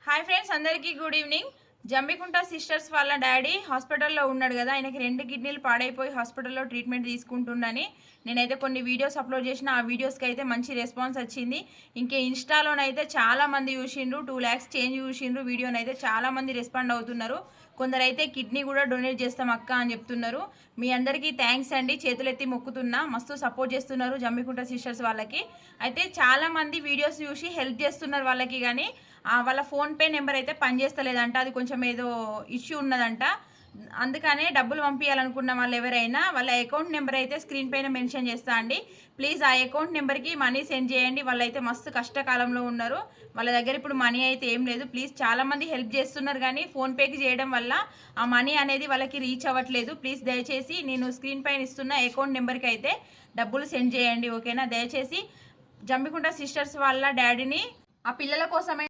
Hi friends, అందరికీ good evening. Jammikunta sisters వాళ్ళ daddy హాస్పిటల్లో ఉన్నాడు కదా. ఆయనకి 2 కిడ్నీలు పాడైపోయి హాస్పిటల్లో ట్రీట్మెంట్ తీసుకుంటుండని నేనైతే కొన్ని వీడియోస్ అప్లోడ్ చేసిన. ఆ వీడియోస్కి అయితే మంచి రెస్పాన్స్ వచ్చింది. ఇంకే ఇన్స్టాలోనైతే చాలామంది చూసిండ్రు, 2 lakhs చేంజ్ చూసిండ్రు. వీడియోనైతే చాలామంది రెస్పాండ్ అవుతున్నారు. కొందరైతే కిడ్నీ కూడా డొనేట్ చేస్తాం అక్క అని చెప్తున్నారు. మీ అందరికీ థ్యాంక్స్ అండి, చేతులెత్తి మొక్కుతున్నా. మస్తు సపోర్ట్ చేస్తున్నారు జంబికుంట సిస్టర్స్ వాళ్ళకి. అయితే చాలామంది వీడియోస్ చూసి హెల్ప్ చేస్తున్నారు వాళ్ళకి, కానీ వాళ్ళ ఫోన్పే నెంబర్ అయితే పనిచేస్తలేదంట. అది కొంచెం ఏదో ఇష్యూ ఉన్నదంట. అందుకనే డబ్బులు పంపించాలనుకున్న వాళ్ళు ఎవరైనా వాళ్ళ అకౌంట్ నెంబర్ అయితే స్క్రీన్ పైన మెన్షన్ చేస్తా అండి. ప్లీజ్ ఆ అకౌంట్ నెంబర్కి మనీ సెండ్ చేయండి. వాళ్ళైతే మస్తు కష్టకాలంలో ఉన్నారు. వాళ్ళ దగ్గర ఇప్పుడు మనీ అయితే ఏం లేదు. ప్లీజ్, చాలామంది హెల్ప్ చేస్తున్నారు, కానీ ఫోన్పేకి చేయడం వల్ల ఆ మనీ అనేది వాళ్ళకి రీచ్ అవ్వట్లేదు. ప్లీజ్ దయచేసి నేను స్క్రీన్ పైన ఇస్తున్న అకౌంట్ నెంబర్కి అయితే డబ్బులు సెండ్ చేయండి, ఓకేనా? దయచేసి జంబికుంట సిస్టర్స్ వాళ్ళ డాడీని ఆ పిల్లల కోసమే